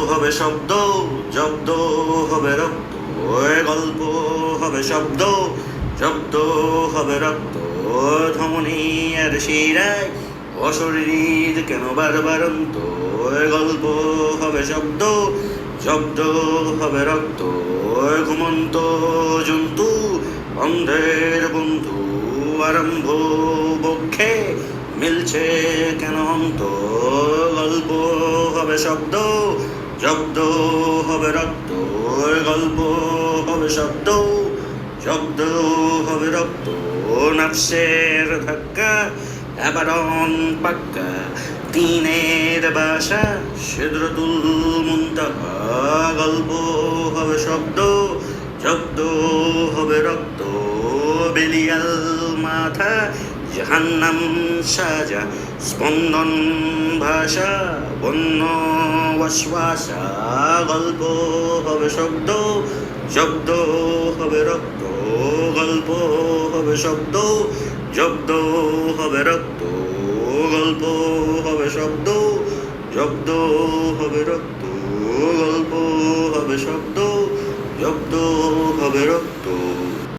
হবে শব্দ, জব্দ হবে রক্ত, গল্প হবে শব্দ, জব্দ হবে রক্ত, ধমনী আর শিরায় অশরীর কেন বারবারন্ত, গল্প হবে শব্দ, জব্দ হবে রক্ত, ঘুমন্ত জন্তু অন্ধের বন্ধু, আরম্ভ বক্ষে মিলছে কেন অন্ত, গল্প হবে শব্দ, জব্দ হবে রক্ত, গল্প হবে শব্দ, জব্দ হবে রক্ত, নফসের ধাক্কা আবরণ পাক্কা, তিনের বাসা সিদরাতুল মুনতাহা, গল্প হবে শব্দ, জব্দ হবে রক্ত, বেলিয়াল মাথা জাহান্নাম সাজা, স্পন্দন ভাষা বন্য ওয়াসওয়াসা, গল্প হবে শব্দ, জব্দ হবে রক্ত, গল্প হবে শব্দ, জব্দ হবে রক্ত, গল্প হবে শব্দ, জব্দ হবে রক্ত, গল্প হবে শব্দ, জব্দ হবে রক্ত।